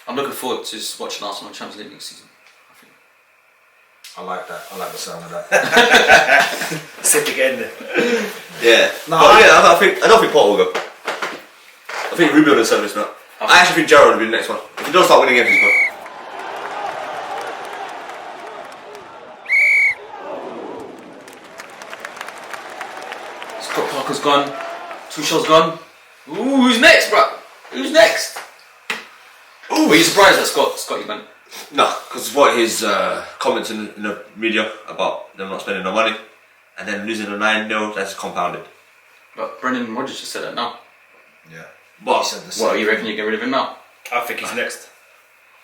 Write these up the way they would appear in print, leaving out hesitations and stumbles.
I'm looking forward to watching Arsenal in Champions League next season. I like that. I like the sound of that. Sit again there. Yeah. No, I don't think Potter will go. I think rebuilding service now. I actually think Gerrard will be the next one. If he does start winning games, he's gone. Scott Parker's gone. Tuchel's gone. Ooh, who's next, bro? Who's next? Ooh, were you surprised that Scott went? No, because what his comments in the media about them not spending no money and then losing a 9-0, that's compounded. But Brendan Rodger just said that now. Yeah. But He said the same. What, you reckon you get rid of him now? I think he's next.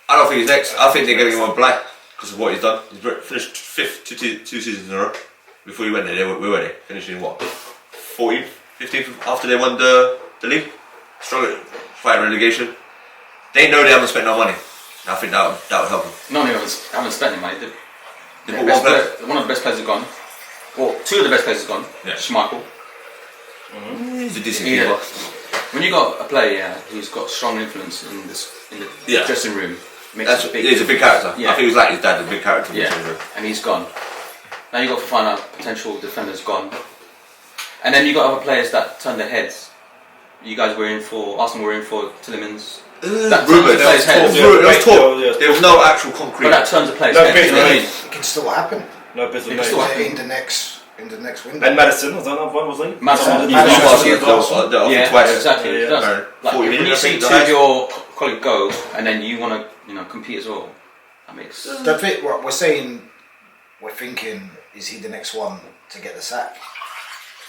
I don't think he's next. I think they're getting him on blight because of what he's done. He's finished 5th two seasons in a row. Before he went there, where were they? Finishing what? 14th, 15th after they won the league. Struggled, fight relegation. They know they haven't spent no money. I think that would help them. No, they haven't spent any money. One of the best players has gone. Well, two of the best players has gone. Yeah. Schmeichel. He's a decent Yeah. keeper. When you got a player who's got strong influence in the Yeah. dressing room, He's a big character. Yeah. I think he was like his dad, a big character. Yeah, and he's gone. Now you got to find out potential defenders gone, and then you got other players that turned their heads. You guys were in for Arsenal were in for Tillemans. That Rumours. turns a player's head. There was talk. Yeah. There was no actual concrete. But that turns a player's No, head. You know what I mean? It can still happen. No business. It's still In the next window. And Madison, was that another one, was he? Madison. Yeah, Yeah, exactly. Yeah, It does. yeah. Like, 40 when you minutes, I see think, two the of your colleagues go, and then you want to, compete as well. That makes. The bit what we're saying, we're thinking, is he the next one to get the sack?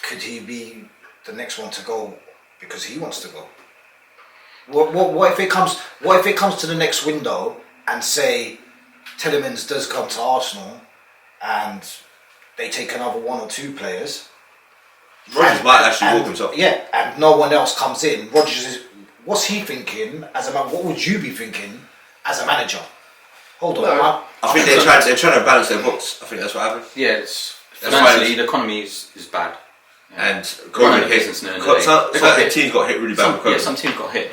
Could he be the next one to go because he wants to go? What if it comes? What if it comes to the next window and say Tillemans does come to Arsenal and they take another one or two players? Rodgers might actually walk himself. Yeah, and no one else comes in. Rodgers is. What's he thinking as a man? What would you be thinking as a manager? Hold on, man. I think they're trying to balance their books. I think that's what happened. Yeah, it's That's financially why the economy is bad. Yeah. And Running COVID a hit. business now, they got Some hit. teams got hit really bad with COVID. Yeah, some teams got hit.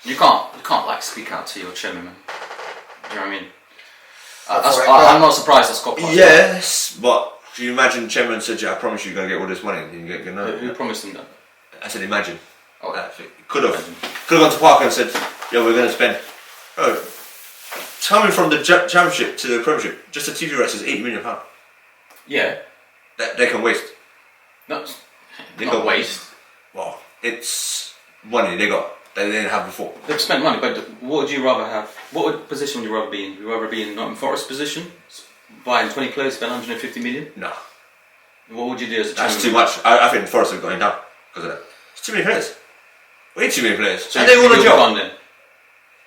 You can't like speak out to your chairman, man. You know what I mean? I'm not surprised that Scott Parker. Yes, but can you imagine Chairman said, "Yeah, I promise you're going to get all this money." And you get Who promised him that? I said, "Imagine." Oh, Could have gone to Parker and said, "Yeah, we're going to spend." Oh, coming from the Championship to the Premiership, just the TV rights is £80 million. yeah. That they can waste. Not They not got waste. Well, it's money they got that they didn't have before. They've spent money, but what would you rather have? What position would you rather be in? Would you rather be in Nottingham Forest position, buying 20 players, spend 150 million? No, What would you do as a that's chairman? too much. I think Forest are going down because of that. It's too many players. Way too many players. So and they want a you'll job. gone then.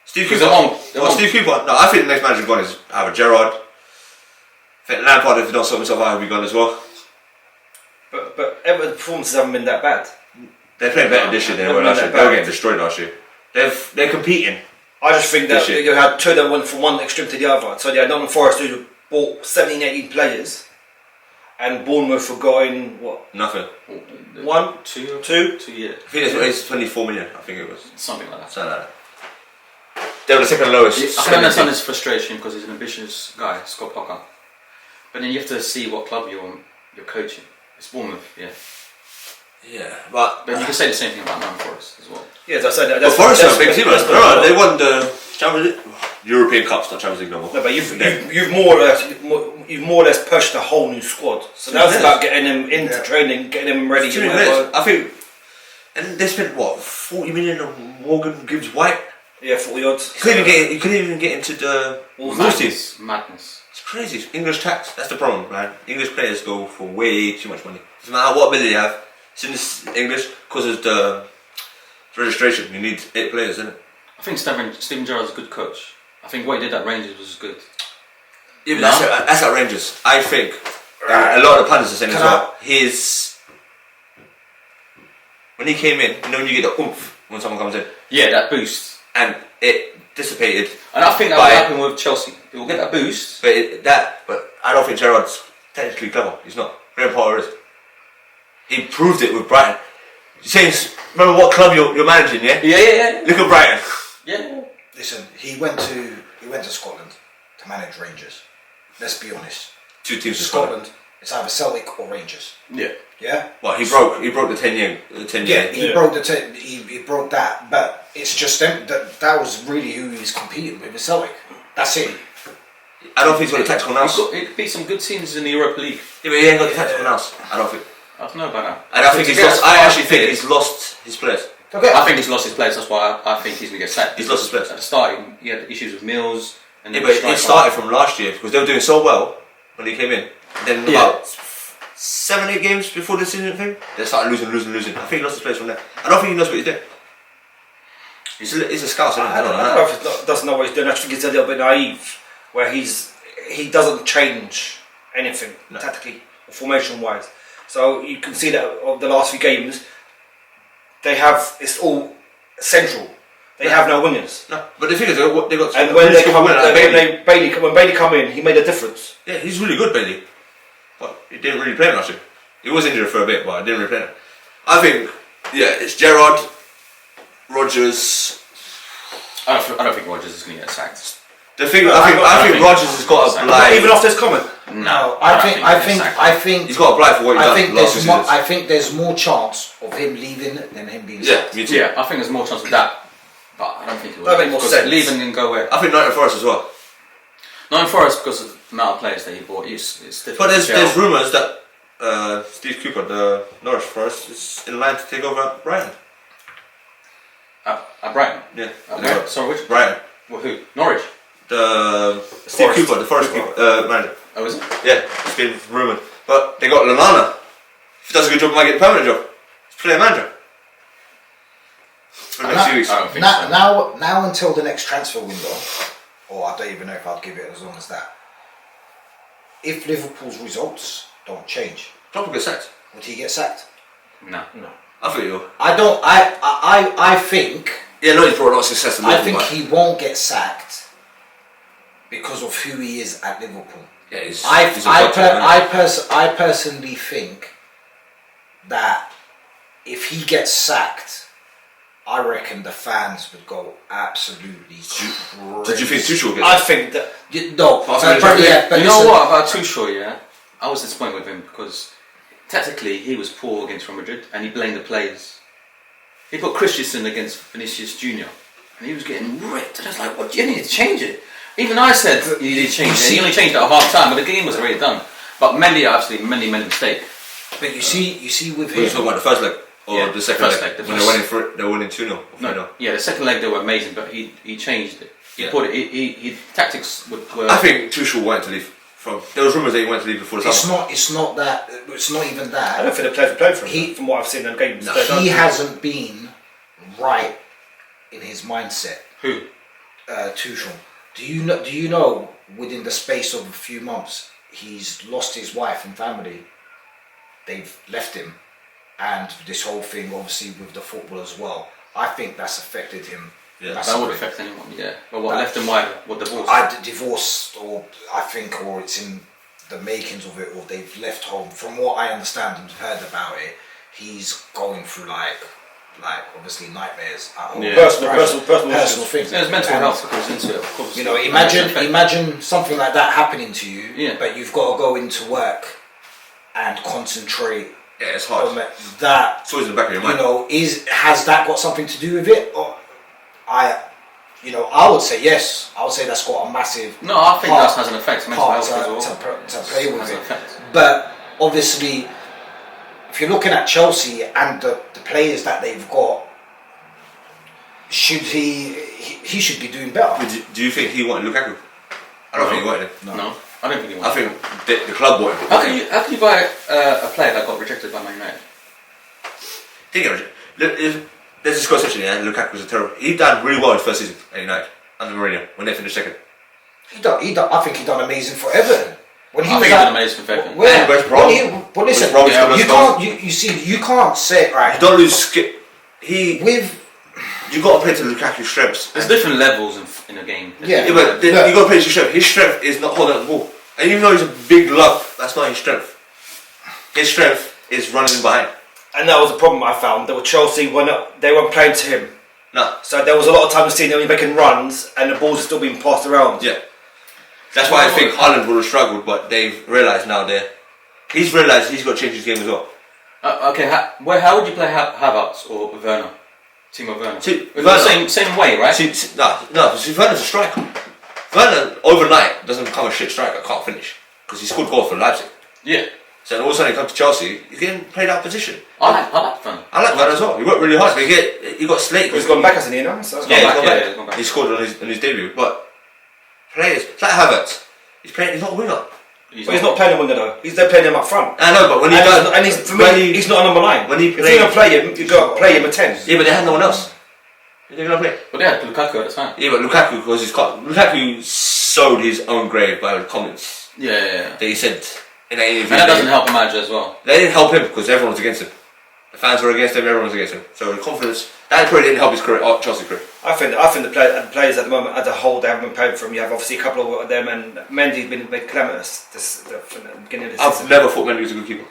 Steve 'Cause Cooper. they won't- Steve Cooper. No, I think the next manager gone is either Gerrard. I think Lampard, if he don't sort himself out, he'll be gone as well. But Everton's performances haven't been that bad. They're playing better this year than they were last year. They were getting destroyed last year. They're competing. I just think that This year. you had two of them went from one extreme to the other. So you had Nottingham Forest who bought 17, 18 players, and Bournemouth were going, what, Nothing. one, Two? two? 2 years. I think it's 24 million. I think it was Something like that. something like that. They were the second lowest. I can spending understand team. his frustration because he's an ambitious guy, Scott Parker. But then you have to see what club you're coaching. It's Bournemouth, yeah. Yeah, but But you can say the same thing about Nottingham Forest as well. Yeah, as I said, But Forest are a big team. that's- No, they won the Champions League, European Cups, not Champions League no more. No, but you've more or less pushed a whole new squad. So now it's about getting them into training, getting them ready. Too many players. I think, and they spent what 40 million on Morgan Gibbs White. Yeah, 40 odds. You couldn't even get into the Wolves team. Madness. It's crazy. It's English tax. That's the problem, man. English players go for way too much money. No matter what ability you have, since English, because of the registration, you need 8 players, isn't it? I think Steven Gerrard's a good coach. I think what he did at Rangers was good. Yeah, but that's at Rangers. I think a lot of the pundits are saying as well. When he came in, when you get the oomph when someone comes in, Yeah, that boost. and it dissipated. And I think that will happen with Chelsea. He will get that boost. But I don't think Gerrard's technically clever. He's not. Graham Potter is. He proved it with Brighton. Remember what club you're managing, yeah? Yeah. Look at Brighton. Yeah. Listen, he went to Scotland to manage Rangers. Let's be honest. 2 teams in Scotland, it's either Celtic or Rangers. Yeah. Yeah. Well, he broke the 10-year. Yeah, he broke he broke that, but it's just that was really who he's competing with Celtic. That's it. I don't think he's got the tactical nous. He beat some good teams in the Europa League. Yeah, but he ain't got the tactical nous. I don't think. I don't know about that. And I think he's lost. I actually think he's lost his players. Okay. I think he's lost his place. That's why I think he's going to get sacked. He's lost his place. At the start, he had issues with Mills. And Yeah, but it started from last year because they were doing so well when he came in. And then about 7-8 games before the season thing, they started losing. I think he lost his place from there. I don't think he knows what he's doing. He's a scout, isn't he? I don't know if he doesn't know what he's doing. I think he's a little bit naive, where he doesn't change anything tactically or formation wise. So you can see that of the last few games, it's all central. They have no wingers. No, but the thing is, they got. And when Bailey come in, he made a difference. Yeah, he's really good, Bailey. But he didn't really play last year. He was injured for a bit, but I didn't really play him. I think, it's Gerrard, Rodgers. I don't think Rodgers is going to get sacked. The thing, I think Rodgers has got a blight. Even after his comment. No, I think he's got a blight for what he's done last 2 seasons. I think there's more chance of him leaving than him being sacked. Me too. Yeah, I think there's more chance of that. But I don't think he will. That makes more sense. Leaving and go where? I think Nottingham Forest as well. Nottingham Forest because of the amount of players that he bought. It's different. But there's rumours that Steve Cooper, the Norwich Forest, is in line to take over at Brighton. At Brighton? Yeah. Where? Sorry, which? Brighton. Well, who? Norwich? Steve Cooper, the Forest manager. Oh, is it? Yeah, it's been rumoured. But they got Lallana. If he does a good job, he might get a permanent job. He's player manager. For the next few weeks. I don't think so. Now until the next transfer window, or I don't even know if I'd give it as long as that. If Liverpool's results don't change, Klopp will get sacked. would he get sacked? No. I think he will. I think. Yeah, no, he's brought a lot of success to I Liverpool. think he won't get sacked because of who he is at Liverpool. Yeah, he's I personally think that if he gets sacked, I reckon the fans would go absolutely crazy. Did you think Tuchel will get I sacked? think that. But you know what about Tuchel? Yeah, I was disappointed with him because tactically he was poor against Real Madrid, and he blamed the players. He put Christensen against Vinicius Junior, and he was getting ripped. And I was like, "What? You need to change it." Even I said you need to change it. He only changed it at half time, but the game was already done. But Mendy absolutely made a mistake. But you see with We're him. talking about the first leg or the second first leg. leg. When they're winning for it, they're winning 2-0. No, yeah, the second leg they were amazing, but he changed it. He Yeah. put it. He tactics were. I think Tuchel wanted to leave. There was rumours that he wanted to leave before the summer. It's not that. It's not even that. I don't think the players will play for him. From what I've seen in games, He hasn't been right in his mindset. Who? Tuchel. Do you know? Within the space of a few months, he's lost his wife and family. They've left him, and this whole thing, obviously, with the football as well. I think that's affected him. Yeah, That would affect anyone, yeah. But what left and why? What divorce? Divorced, or I think, or it's in the makings of it, or they've left home. From what I understand and heard about it, he's going through like obviously nightmares at home. Yeah. Personal things. There's mental health that goes into it, of course. You know, imagine something like that happening to you, but you've got to go into work and concentrate. Yeah, it's hard. On that. It's always in the back of your mind. You know, has that got something to do with it? Or I would say yes. I would say that's got a massive. No, I think that has an effect. Mental health as well. To play with it. Effect. But obviously, if you're looking at Chelsea and the players that they've got, should he should be doing better. Do you think he wanted Lukaku? I don't think he wanted him. No, I don't think he wanted. I think the club wanted him. How can you buy a player that got rejected by Man United? Let's just go section here. Lukaku was a terrible. He done really well his first season at United under Mourinho when they finished second. I think he done amazing for Everton. When he I was think he done amazing for Everton. But listen, you can't say it right. You don't lose skip. You got to play to Lukaku's strengths. There's different levels in a game. Yeah, But you got to play to his strength. His strength is not holding up the ball. And even though he's a big lug, that's not his strength. His strength is running in behind. And that was the problem I found. That with Chelsea, when they weren't playing to him. No. So there was a lot of times seeing them making runs and the balls are still being passed around. Yeah. That's why I think Haaland would have struggled, but they've realised now he's realised he's got to change his game as well. Okay, how would you play Havertz or Werner? Timo Werner? Werner. Same way, right? No, Werner's a striker. Werner overnight doesn't become a shit striker, can't finish. Because he scored goals for Leipzig. Yeah. So all of a sudden he comes to Chelsea, he's getting played out of position. I like Werner. I like Werner as well. He worked really hard, but he got slated. He's gone back as an now. So He's gone back. He scored on his debut. But players, it's like Havertz, he's not a winger. He's not playing a winger though. They're playing him up front. I know, but when he does, and he's not a number 9. When he if you're going to play him, you've got to play him a 10. Yeah, but they had no one else. They're going to play. But they had Lukaku at the time. Yeah, but Lukaku, because Lukaku sowed his own grave by the comments. Yeah. That he said in that interview. And that doesn't help the manager as well. They didn't help him because everyone was against him. The fans were against him, everyone was against him. So the confidence, that probably didn't help his career, Chelsea's career. I think the players at the moment as a whole, they haven't been playing for him. You have obviously a couple of them, and Mendy's been calamitous from the beginning of the season. I've never thought Mendy was a good keeper.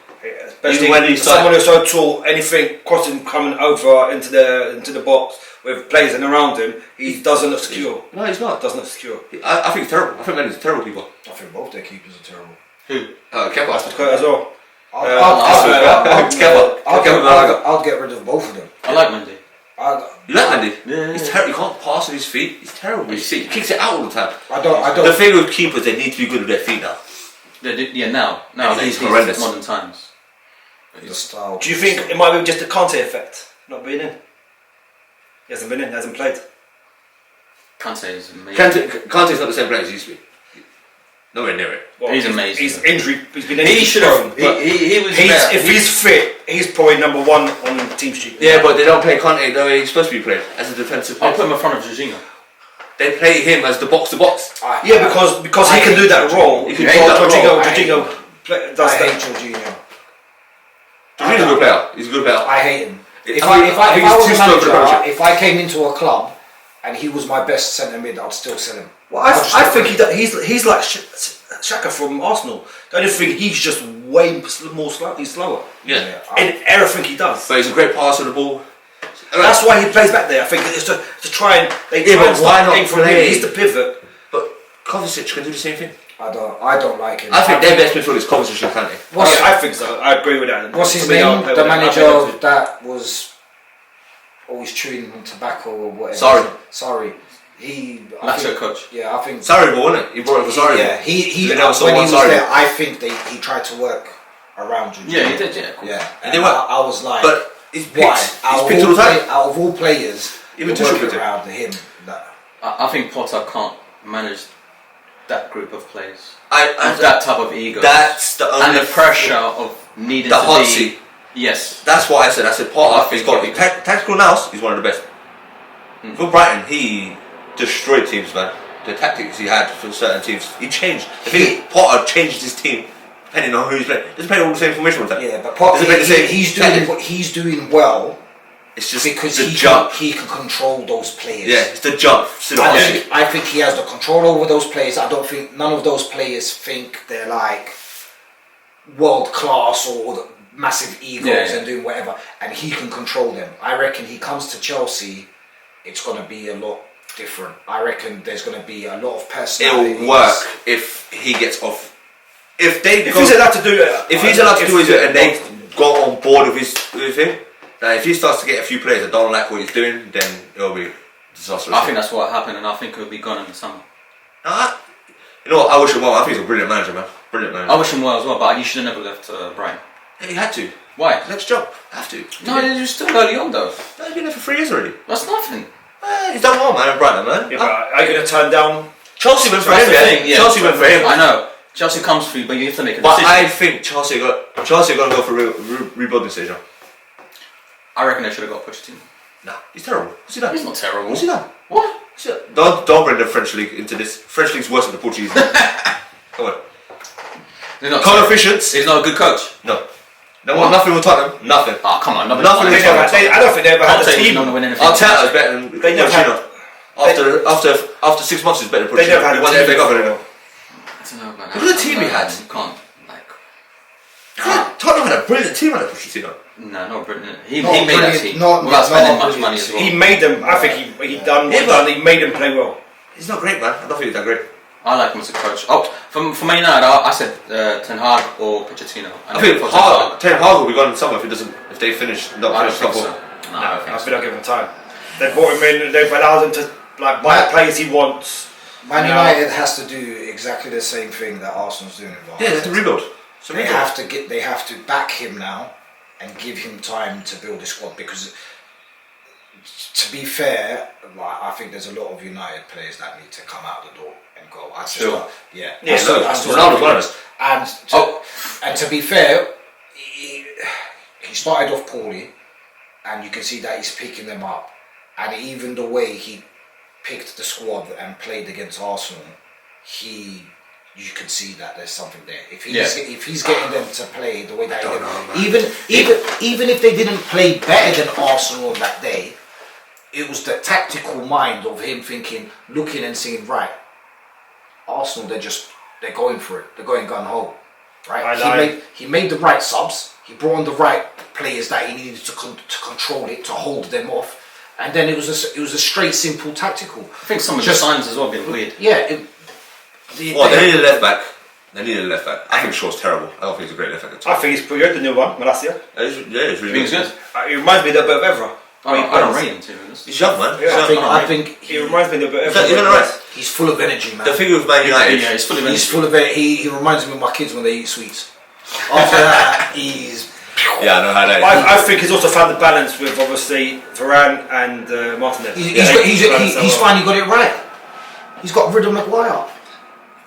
Especially when he someone who's so tall, anything crossing coming over into the box with players and around him, he doesn't look secure. No, he's not. Doesn't look secure. I think he's terrible. I think Mendy's a terrible keeper. I think both their keepers are terrible. Who? Kepa. Kurt as well. I'll get rid of both of them. I like Mendy. You like Mendy? Yeah. He's terrible. He can't pass with his feet. He's terrible. He kicks it out all the time. I don't. The thing with keepers, they need to be good with their feet now. Now he's these horrendous. modern times. The style. Do you think it might be just a Conte effect, not being in? He hasn't been in, hasn't played. Kante is amazing. Kante's not the same player as he used to be. Nowhere near it. Well, he's amazing. He's been injury. He should have. He was. If he's fit, he's probably number 1 on the team sheet. Yeah, but they don't play Kante the way he's supposed to be played as a defensive player. I'll put him in front of Jorginho. They play him as the box to box. Yeah, because he can do that role. He can do that role. Jorginho does I hate that. Jorginho. Jorginho's a good player. He's a good player. I hate him. If I I think was he's a too slow for the manager, Premiership. if I came into a club and he was my best centre mid, I'd still sell him. Well, I think he's like Xhaka from Arsenal. The only thing, he's just way more slower. Yeah. In everything he does. But he's a great passer of the ball. That's why he plays back there. I think it's to try and why not from him. play? He's the pivot. But Kovacic can do the same thing. I don't like him. I think their best midfield is Kovacic and Kante. I think so. I agree with that. What's his name? The manager that was always chewing on tobacco or whatever. Sorry. Lacho coach. Yeah, I think. Sorry, but wasn't it? He brought it for sorry. Yeah, he They when never saw he one was sorry. there, I think he tried to work around you. Yeah, he did. Yeah. Yeah. They And were. I was like, But he's why? picked. He's picked all the time. Out of all players, Even you're Tuchel working picked him. around him. I think Potter can't manage that group of players. With that type of ego. That's the only and the pressure of needing the to hot be. seat. Yes. That's what I said. I said Potter. He's got yeah. tactical nous. He's one of the best. For Brighton, he destroyed teams, man. The tactics he had for certain teams, he changed. The thing is, Potter changed his team depending on who he's playing. Doesn't play all the same formation all the time. Yeah, but Potter, Doesn't play the same he's tactics. doing what he's doing well It's just because the he jump. can control those players. Yeah, it's the jump. I think he has the control over those players. I don't think none of those players think they're like world class or massive egos and doing whatever, and he can control them. I reckon he comes to Chelsea, it's going to be a lot different. I reckon there's going to be a lot of personality. It'll work if he gets off. If he's allowed to do it, if he's allowed to do it, and they go on board with his thing. Now, if he starts to get a few players that don't like what he's doing, then it'll be disastrous. I think that's what happened, and I think he'll be gone in the summer. You know what? I wish him well. I think he's a brilliant manager, man. Brilliant manager. I wish him well as well, but he should have never left Brighton. Yeah, he had to. Why? Next job. Have to. No, he was still early on though. No, he's been there for 3 years already. That's nothing. He's done well, man, at Brighton, man. Yeah, but are you going to turn down? Chelsea went for That's him, the yeah. thing, yeah. Chelsea went for him. I know. Chelsea comes through, but you have to make a But decision. I think Chelsea are going to go for rebuilding stage now. I reckon they should have got Pochettino. Nah, he's terrible. What's he done? He's not terrible. What's he done? What? Don't bring the French league into this. French league's worse than the Portuguese league. Come on. Coefficients. He's not a good coach. No. Nothing will Tottenham. Nothing. Oh, come on. I don't think they ever had a team. Arteta's better than They never had. After 6 months, he's better than They never had Pochettino. He a won the team FA Cup before. anymore. I don't know, man. Look at the team he had. You can't, Tottenham had a brilliant team under Pochettino. No, not brilliant. He Not made that brilliant, team not- without not spending much brilliant. money as well. He made them. I think he done what he done. He made them play well. He's not great, man. I don't think he's that great. I like him as a coach. Oh, for Man United, I said Ten Hag or Pochettino. I think Ten Hag will be gone in summer if they finish I not don't finish think top so. four. No, I I don't think think they'll give him time. They've brought him in. They've allowed him to like buy the players he wants. Man Now- United has to do exactly the same thing that Arsenal's doing. With Yeah, they have to rebuild. So They have to back him now and give him time to build a squad, because to be fair, like, I think there's a lot of United players that need to come out the door and go. Sure. Yeah. Yeah, Ronaldo's one of us. And to be fair, he started off poorly, and you can see that he's picking them up. And even the way he picked the squad and played against Arsenal, you can see that there's something there. If he's getting them to play the way that even if they didn't play better than Arsenal on that day, it was the tactical mind of him thinking, looking and saying, right, Arsenal, they're going for it. They're going gun ho. Right? He made the right subs. He brought on the right players that he needed to control it, to hold them off. And then it was a straight, simple tactical. I think some of the signs as well have been weird. Yeah. They need a left back. I think Shaw's terrible. I don't think he's a great left back at all. I think he's pretty good. The new one, Malacia. He's really He's good. He reminds me a little bit of Evra. I don't rate him to be honest. He's young, man. Yeah, I think He reminds me a little bit of He's Evra. even alright. he's full of energy, man. The thing with Man United, Yeah, he's fully He's full of it. He reminds me of my kids when they eat sweets. After that, he's. yeah, I know how that is. I think he's also found the balance with obviously Varane and Martinez. He's finally got it right. He's got rid of Maguire.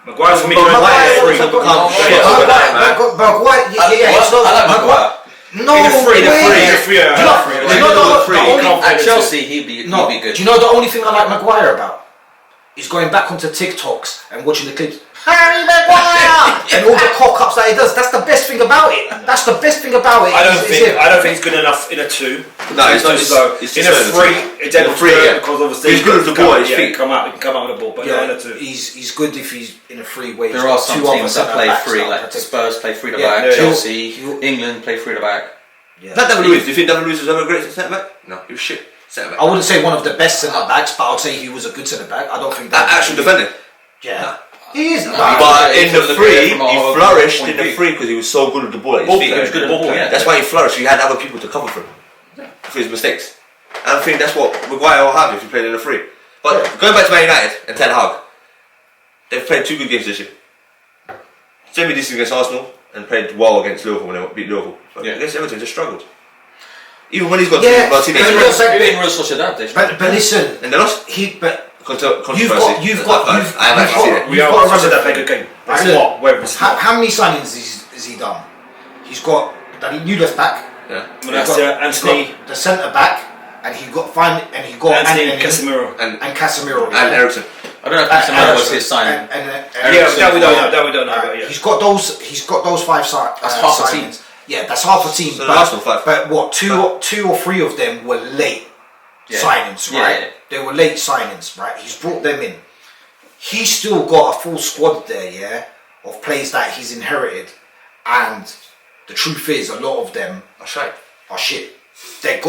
Maguire's for me But going Maguire- free. Maguire, Maguire. No In the free, way. At Chelsea, he'd be good. Do you know the only thing I like Maguire about? Is going back onto TikToks and watching the clips. Harry Maguire! And all the cock-ups that he does. That's the best thing about it. That's the best thing about it. I don't think he's good enough in a 2. No, it's not. In a 3, it's in a 3 because obviously he's good with the ball. His feet. He can come out with the ball, but not in a 2. He's good if he's in a 3 way. There are some teams that play free, like Spurs play free to back, Chelsea, England play free to back. Yeah. Not David Luiz. Do you think David Luiz was ever a great centre back? No, he was shit. Centre back. I wouldn't say one of the best centre backs, but I'd say he was a good centre back. I don't think that Actual defender. Yeah, he is. But in the free, he flourished point in the of view. free because he was so good at the ball. At his feet. He was good at the ball, yeah. That's why he flourished. He had other people to cover for him for his mistakes. And I think that's what Maguire will have if he played in the free. But going back to Man United and Ten Hag, they've played 2 good games this year. Semi-decent against Arsenal and played well against Liverpool when they beat Liverpool. But against Everton, just struggled. Even when he's got Martinez. Even Real Sociedad, they But listen, And they lost. you've Controversy. got I have actually seen it. We are Russia that played a good game. That's what? Where was how many signings has he done? He's got the new left back. Yeah. Malacia, Anthony, the centre back, and he got Anthony, Casemiro. and Casemiro And Ericsson. I don't know if Casemiro was his signing. Yeah, that we don't know. But yeah. He's got those 5 signings. That's half a team. Yeah, that's half a team. So Arsenal 5. But what, two or three of them were late signings, right? Yeah. They were late signings, right? He's brought them in. He's still got a full squad there, yeah, of players that he's inherited, and the truth is, a lot of them are shit. They're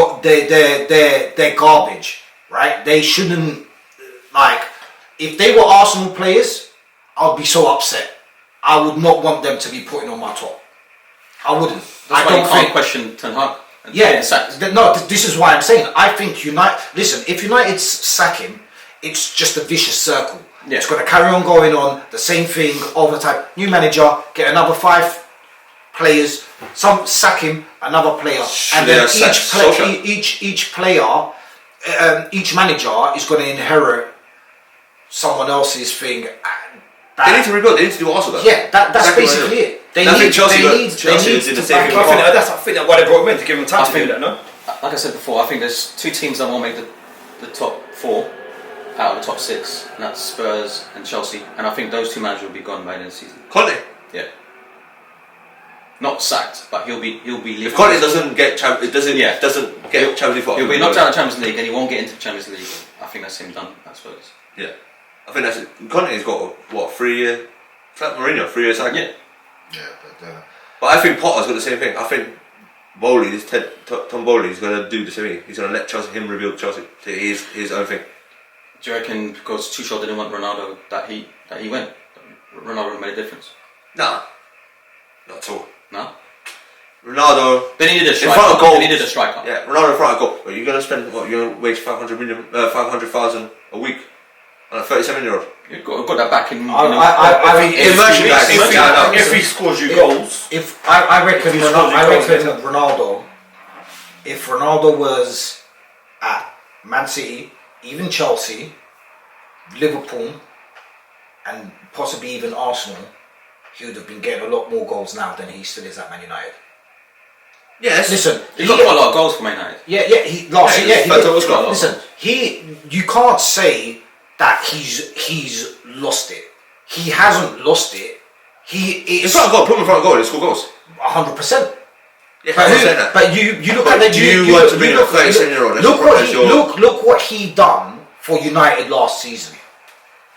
garbage, right? They shouldn't, like, if they were Arsenal players, I'd be so upset. I would not want them to be putting on my top. I wouldn't. That's why you can't question Ten Hag. This is why I'm saying I think United. Listen, if United sack him, it's just a vicious circle. Yeah. It's going to carry on going on the same thing all the time. New manager, get another 5 players. Some sack him, another player, and then each player, each manager is going to inherit someone else's thing. They need to rebuild. They need to do Arsenal. Yeah, that's basically it. Chelsea did the same thing. I think that's why they brought him in, to give him time to do that, no? Like I said before, I think there's 2 teams that won't make the top 4 out of the top 6, and that's Spurs and Chelsea. And I think those 2 managers will be gone by the end of the season. Conte. Yeah. Not sacked, but he'll be leaving. If Conte doesn't get Champions League football, he'll be knocked out of the Champions League, and he won't get into the Champions League. I think that's him done at Spurs. Yeah, I think that's it. Conte's got what 3 year. It's like Mourinho, 3 years cycle. Yeah. Yeah, But I think Potter's got the same thing. I think Bowley, Tom Bowley is going to do the same thing. He's going to let him rebuild Chelsea to his own thing. Do you reckon because Tuchel didn't want Ronaldo that he went? Ronaldo made a difference. Nah, not at all. No. Ronaldo. They needed a striker. In front of goal. They needed a striker. Yeah, Ronaldo in front of goal. But you're going to spend what? You're going to waste 500,000 a week on a 37-year-old. You've got that back in. I think if he scores you goals, I reckon Ronaldo. If Ronaldo was at Man City, even Chelsea, Liverpool, and possibly even Arsenal, he would have been getting a lot more goals now than he still is at Man United. Yes. Listen, he got quite a lot of goals for Man United. Yeah. He last year. He did. Listen, you can't say that he's lost it. He hasn't lost it. It's not a goal. Put him in front of goal. He score goals. 100%. Yeah, but you look at the you want to bring a 37-year-old. Look what he done for United last season.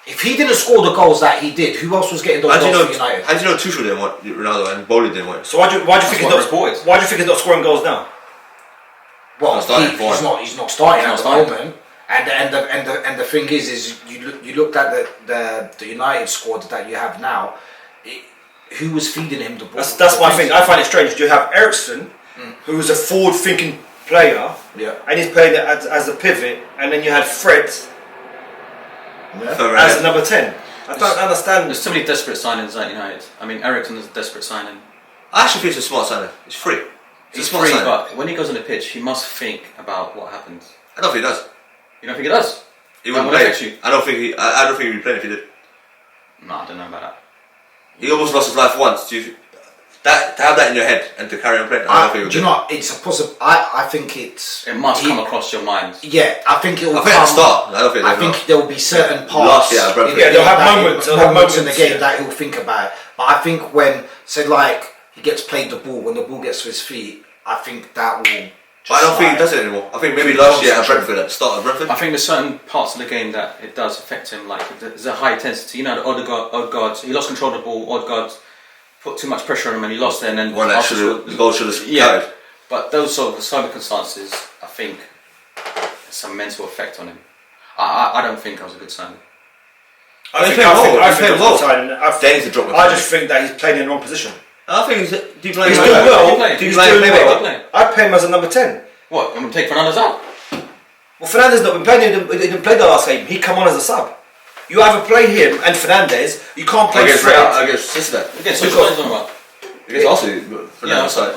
If he didn't score the goals that he did, who else was getting those goals for United? How do you know Tuchel didn't want Ronaldo and Bowley didn't want him? So why do you think he's not scoring goals now? Well, he's not starting at the moment. And the thing is you looked at the United squad that you have now. Who was feeding him the ball? That's my thing. I find it strange. You have Eriksen, who is a forward-thinking player, and he's playing as a pivot, and then you had Fred as a number 10. I don't understand. There's so many desperate signings at United. I mean, Eriksen is a desperate signing. I actually think it's a smart signing. It's free. It's free, but when he goes on the pitch, he must think about what happens. I don't think he does. You don't think he does? He wouldn't play. I don't think he'd be playing if he did. No, I don't know about that. He almost lost his life once. To have that in your head and to carry on playing, I don't think. Do you know? It's a possible. I think it's. It must come across your mind. Yeah, I think it will. I think at the start. I think there will be certain parts. They'll have moments in the game that he'll think about. But I think when, say, like he gets played the ball, when the ball gets to his feet, I think that will. But I don't think he does it anymore. I think maybe last year at Brentford, at the start of Brentford. I think there's certain parts of the game that it does affect him. Like there's a high intensity. You know, the Odegaard, he lost control of the ball. Odegaard put too much pressure on him and he lost there. And then the goal should have carried. But those sort of circumstances, I think, there's some mental effect on him. I don't think that was a good signing. I think just think that he's playing in the wrong position. I think he's doing well. He's doing well. I'd play him as a number 10. What? I'm going to take Fernandes out? Well, Fernandes not been playing. He didn't play the last game. He come on as a sub. You either play him and Fernandes. You can't play against Fred. Against Sociedad. Against Sociedad. Against Arsenal.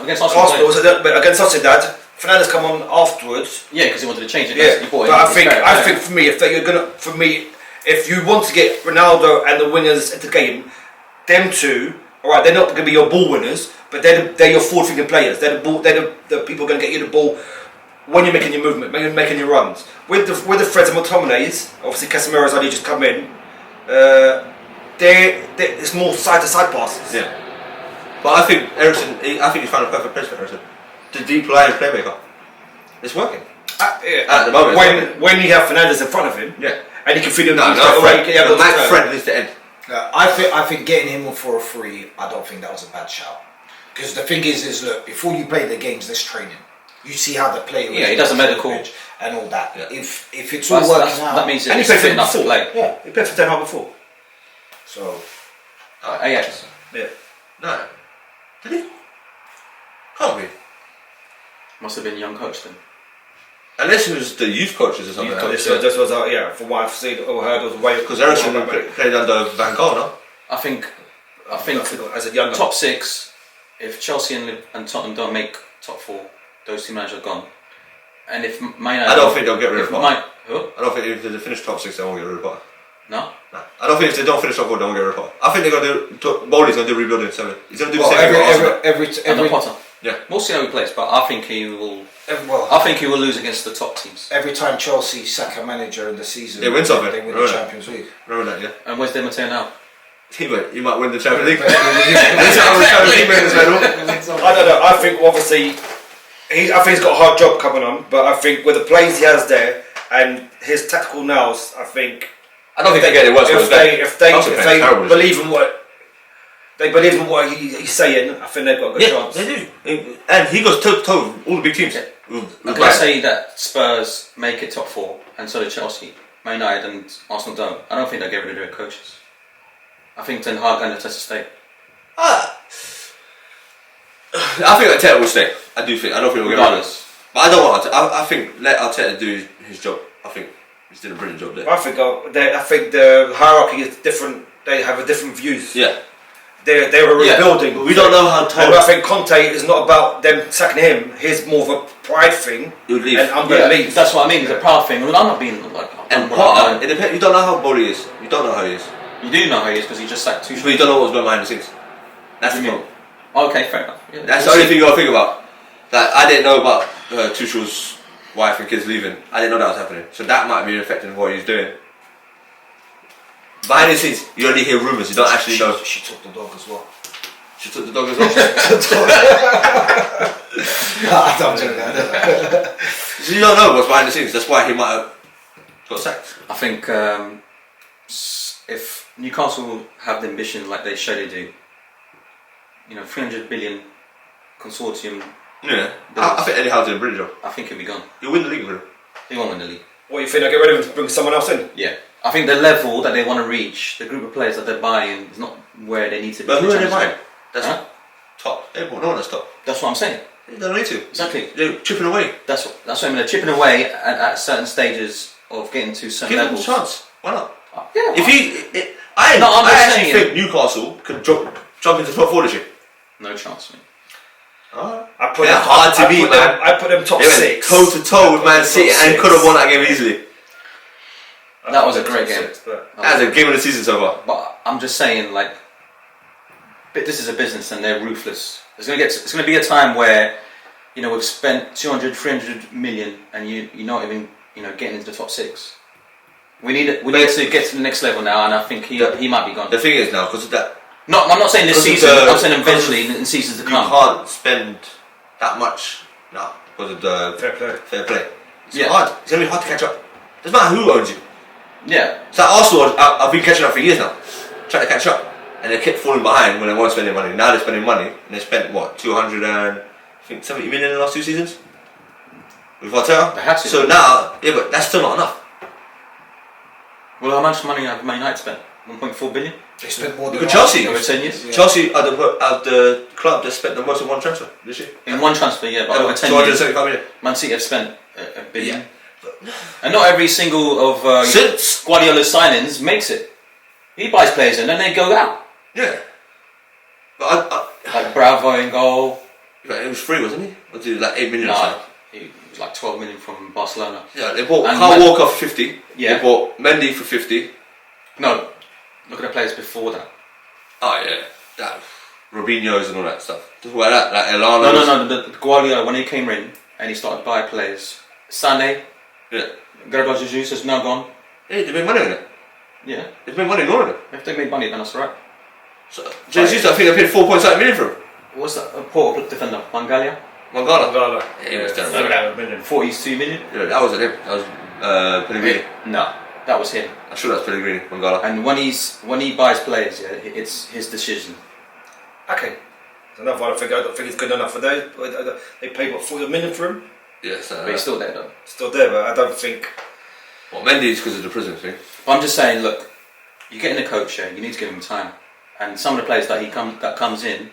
Against Arsenal. But against Sociedad, Fernandes come on afterwards. Yeah, because he wanted to change it. Yeah, but I think for me, if you want to get Ronaldo and the winners into the game, them two. Alright, they're not going to be your ball winners, but they're your forward-thinking players. They're the people going to get you the ball when you're making your movement, making your runs. With the Freds and McTominays, obviously Casemiro's only just come in. It's more side-to-side passes. Yeah, but I think Eriksen. I think he's found a perfect place for Eriksen. The deep lying playmaker. It's working at the moment. When you have Fernandes in front of him, and he can feed him. Fred needs to end. I think getting him for a free, I don't think that was a bad shout. Because the thing is look, before you play the games, there's training. You see how the player. Yeah, he does a medical and all that. Yeah. If it's all working out, that means and he played for enough to play. Yeah, he played for Ten Hag before. So, Ajax. Yeah. No. Did he? Can't be. Must have been young coach then. Unless it was the youth coaches or something. This was from what I've seen or heard, was way because Eriksen played under Van Gaal, no? I think as a younger top 6. If Chelsea and Tottenham don't make top 4, those two managers are gone. And if I don't think they'll get rid of Potter. Who? I don't think if they finish top 6, they won't get rid of Potter. No. I don't think if they don't finish top 4, they won't get rid of Potter. I think they're going to do. Bowley's going to do rebuilding 7. He's going to do the same thing. Every Potter. Yeah. We'll see how he plays, but I think he will. I think he will lose against the top teams. Every time Chelsea sack a manager in the season, they win something. They win the Champions League. Remember that, yeah. And where's Di Matteo now? He might win the Champions League. I don't know. I think obviously, I think he's got a hard job coming on, but I think with the players he has there and his tactical nous, I think. I don't think they get it worse. If they believe in what they believe in what he's saying, I think they've got a good chance. they do. And he goes toe to toe with all the big teams. Can I say that Spurs make it top 4, and so do Chelsea, Man United, and Arsenal don't? I don't think they'll get rid of their coaches. I think Ten Hag and Arteta stay. I think Arteta will stay. I do think. I don't think we'll get rid of Regardless. But I don't want Arteta. I think let Arteta do his job. I think he's doing a brilliant job there. I think the hierarchy is different. They have a different views. Yeah. They were rebuilding. But we don't know how And I think Conte is not about them sacking him. He's more of a pride thing. He would leave. And I'm going to leave. That's what I mean. It's a proud thing. Well, I'm not being like. And Potter, it depends. You don't know how bold he is. You don't know how he is. You do know how he is because he just sacked Tuchel. But you don't know what's going behind the scenes. That's the problem. Okay, fair enough. Yeah, That's the only thing you got to think about. That I didn't know about Tuchel's wife and kids leaving. I didn't know that was happening. So that might be affecting what he's doing. Behind the scenes, you only hear rumours. You don't actually know. She took the dog as well. She took the dog as well. I don't do that. So you don't know what's behind the scenes. That's why he might have got sacked. I think if Newcastle have the ambition like they show they do, 300 billion consortium, Yeah. I think Eddie Howe's doing a brilliant job. I think he'll be gone. He'll win the league with him. He won't win the league. What do you think? I get rid of him to bring someone else in? Yeah. I think the level that they want to reach, the group of players that they're buying, is not where they need to be. But in who the are they Champions buying? League. That's Huh? top. No one that's top. That's what I'm saying. They don't need to. Exactly. They're chipping away. That's what I mean. They're chipping away at certain stages of getting to certain Give him a levels. chance. Why not? Yeah. I I'm just actually saying. think Newcastle could jump into top 4 this year. No chance, man. I put They're them hard to beat, man. I put them top They went 6. toe to toe with Man City and could have won that game easily. That was a great game. That's a game of the season so far. But I'm just saying, but this is a business and they're ruthless. It's going to be a time where, we've spent 200, 300 million and you're not even, getting into the top 6. We need to get to the next level now, and I think he might be gone. The thing is now, because of that, No, I'm not saying this season. I'm saying eventually in seasons to you come. can't spend that much now because of the fair play. It's hard. It's going to be hard to catch up. Doesn't matter who owns you. Yeah. It's like Arsenal, I've been catching up for years now, trying to catch up. And they kept falling behind when they weren't spending money. Now they're spending money, and they spent, 270 million in the last 2 seasons? With Arteta? They had to. So now, but that's still not enough. Well, how much money have Man United spent? 1.4 billion? They spent more than Look at Chelsea. Over 10 years? Yeah. Chelsea are the club that spent the most in one transfer this year. In one transfer, yeah, but over 10 years. 275 million. Man City have spent a billion. Yeah. And not every single of Since? Guardiola's signings makes it. He buys players in and they go out. Yeah. But Like Bravo in goal. it was free, wasn't he? Was it like 8 million or No, something? it was like 12 million from Barcelona. Yeah, they bought And Kyle Walker for 50. Yeah. They bought Mendy for 50. No, look at the players before that. Oh yeah, that Robinho's and all that stuff. Talk about that, like Elano. No, the Guardiola, when he came in and he started buying players, Sané, Yeah. Gabriel Jesus has now gone. Hey, they made money on it. Yeah, They made money on all of it. if they made money, then that's alright. So, Jesus, I think they paid 4.7 million for him. What's that? A Porto defender, Mangalia? Mangala. Yeah, he was terrible. 42 million? Yeah, that wasn't him. That was Pellegrini. No, that was him. I'm sure that's Pellegrini, Mangala. And when he buys players, yeah, it's his decision. Okay. That's another one. I don't think it's good enough for those. They paid 40 million for him. Yes. But he's still there though. Still there, but I don't think. Well, Mendy's because of the prison thing. But I'm just saying, look, you're getting a coach here, you need to give him time. And some of the players that comes in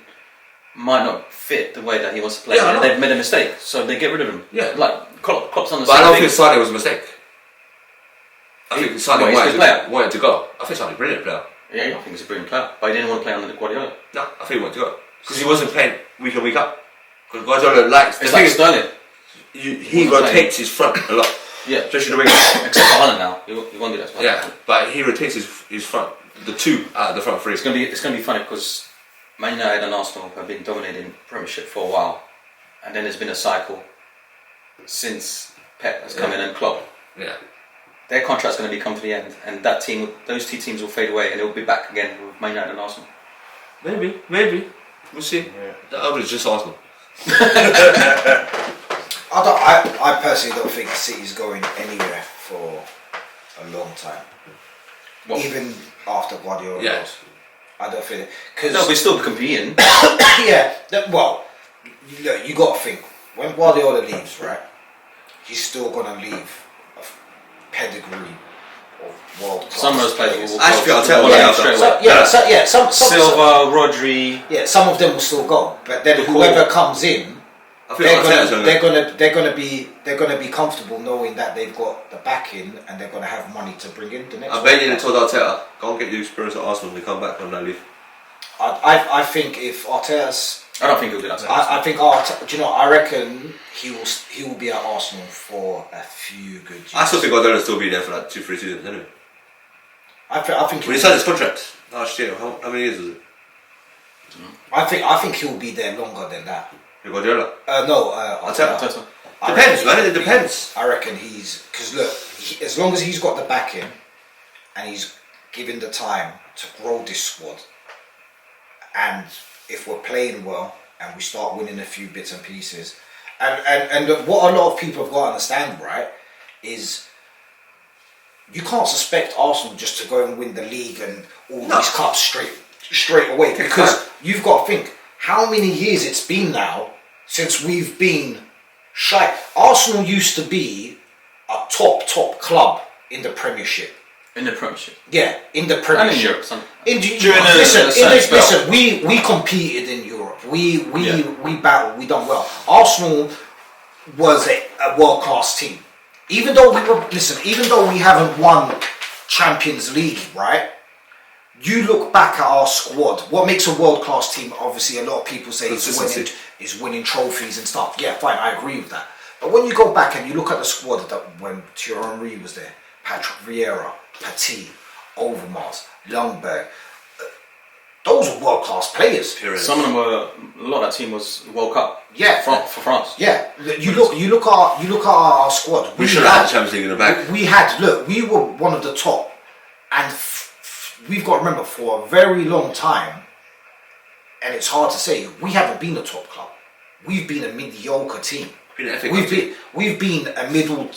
might not fit the way that he wants to play. Yeah, I know. They've made a mistake, so they get rid of him. Yeah. Like Klopp's on the But I same don't thing. think Sané was a mistake. I think What, Sané he's a good player? wanted to go. I think Sané's a brilliant player. Yeah, I think he's a brilliant player, but he didn't want to play under Guardiola. No, I think he wanted to go. Because he wasn't playing week in, week out. Because Guardiola likes... It's like Sterling. He wasn't rotates his front a lot. Yeah. Especially the wing. Except for Holland now. He won't do that. To Yeah, but he rotates his front. The two out of the front three. It's gonna be funny because Man United and Arsenal have been dominating Premiership for a while, and then there's been a cycle since Pep has come in and Klopp. Yeah. Their contract's going to be come to the end, and those two teams will fade away, and it will be back again with Man United and Arsenal. Maybe. We'll see. Yeah. That was just Arsenal. I personally don't think City's going anywhere for a long time. What? Even after Guardiola Yeah. goes. I don't think because No, we're still competing. yeah. Well, you got to think when Guardiola leaves, right? He's still gonna leave a pedigree of world class. Some of those players will I actually I'll tell go you straight what, away. Some Silva, Rodri. yeah, some of them will still go, but then The whoever core. comes in, I think Arteta's they're gonna be comfortable knowing that they've got the backing and they're gonna have money to bring in the next. I bet you they told Arteta, go and get your experience at Arsenal when we come back when I leave. I think if Arteta's, I don't think he'll do that. I think Arteta, do you know, I reckon he will be at Arsenal for a few good years. I still think Guardiola will still be there for like 2-3 seasons anyway. I think When he signed his contract last year, how many years was it? I think he'll be there longer than that. Guardiola? No, Arteta. Arteta. I Depends, reckon man, it he'll be- depends. I reckon because look, as long as he's got the backing and he's given the time to grow this squad, and if we're playing well and we start winning a few bits and pieces, and what a lot of people have got to understand, right, is you can't suspect Arsenal just to go and win the league and all these cups straight away, because you've got to think how many years it's been now since we've been shy. Arsenal used to be a top club in the Premiership. In the Premiership. Yeah, in the And Premiership. in Europe. Listen, we competed in Europe. We battled. We done well. Arsenal was a world class team. Even though we haven't won Champions League, right? You look back at our squad. What makes a world class team? Obviously, a lot of people say is winning trophies and stuff. Yeah, fine, I agree with that. But when you go back and you look at the squad that when Thierry Henry was there, Patrick Vieira, Petit, Overmars, Ljungberg, those were world class players. Some of them were. A lot of that team was World Cup. Yeah, for France. Yeah, you look at our squad. We should have had the Champions League in the back. We were one of the top, and we've got to remember for a very long time, and it's hard to say, we haven't been a top club. We've been a mediocre team. We've been a middle.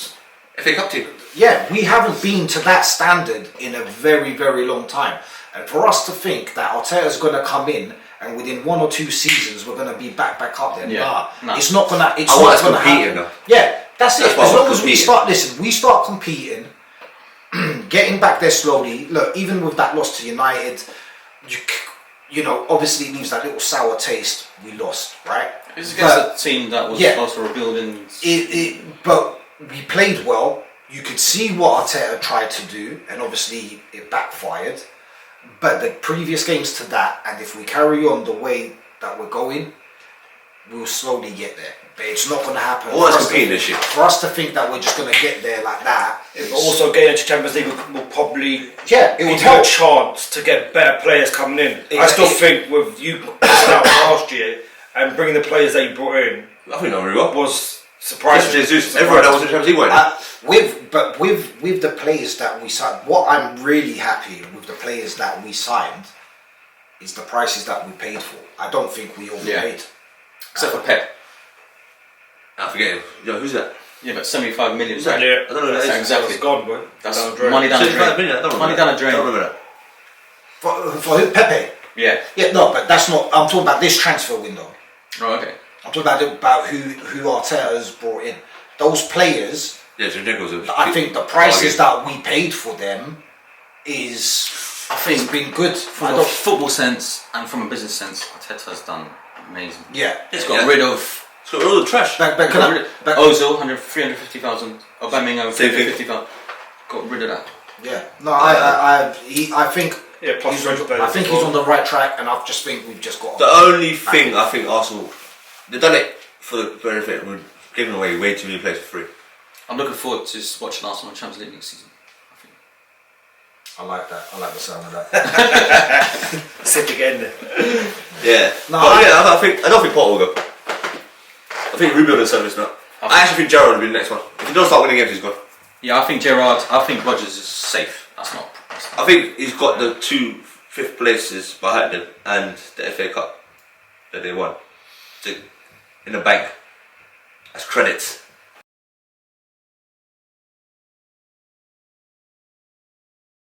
FA Cup team. Yeah, we haven't been to that standard in a very, very long time. And for us to think that Arteta's going to come in and within 1 or 2 seasons we're going to be back up there, no. It's not going to. It's I not want us going to competing happen. though. Yeah, that's it. why As we're long as competing. we start competing, getting back there slowly. Look, even with that loss to United, you know, obviously it leaves that little sour taste. We lost, right? It's against a team that was also rebuilding. But we played well. You could see what Arteta tried to do, and obviously it backfired. But the previous games to that, and if we carry on the way that we're going, we'll slowly get there. But it's not going to happen. All that's competing this year. For us to think that we're just going to get there like that. But also getting into Champions League will probably it would give you help. a chance to get better players coming in. I Exactly. still think with you missing out last year and bringing the players that you brought in I think not very well. was surprising. Jesus, everyone that was in the Champions League went. With the players that we signed, what I'm really happy with the players that we signed is the prices that we paid for. I don't think we overpaid. Except for Pep. I forget him. Yo, who's that? Yeah, but 75 million. Who's that? Yeah. I don't know who that is. Exactly. It's gone, bro. That's Down the drain. money down the 75 drain. million, I don't remember Money that. down the drain. I don't remember that. For who? Pepe? Yeah. Yeah, no, but that's not. I'm talking about this transfer window. Oh, okay. I'm talking about who Arteta's brought in. Those players, Yeah, Zinchenko's I think the prices that we paid for them is. I think it's been good. from a football sense and from a business sense, Arteta's done amazing. Yeah, He's got rid of It's got all the trash. but Ozil, 350,000. Aubameyang, 350,000. Got rid of that. yeah. No, I think. Yeah, plus He's French on, players I think as he's well. on the right track, and I just think we've just got. The only thing I think Arsenal, they've done it for the benefit. We're giving away way too many players for free. I'm looking forward to watching Arsenal in Champions League next season. I think. I like that. I like the sound of that. Sit again there. Yeah. No, But I don't think Potter will go. I think Rubio will service now. I actually think Gerrard will be the next one. If he doesn't start winning games, he's gone. Yeah, I think Gerrard. I think Rodgers is safe. That's not. I think he's got the 2 fifth places behind him and the FA Cup that they won in the bank as credits.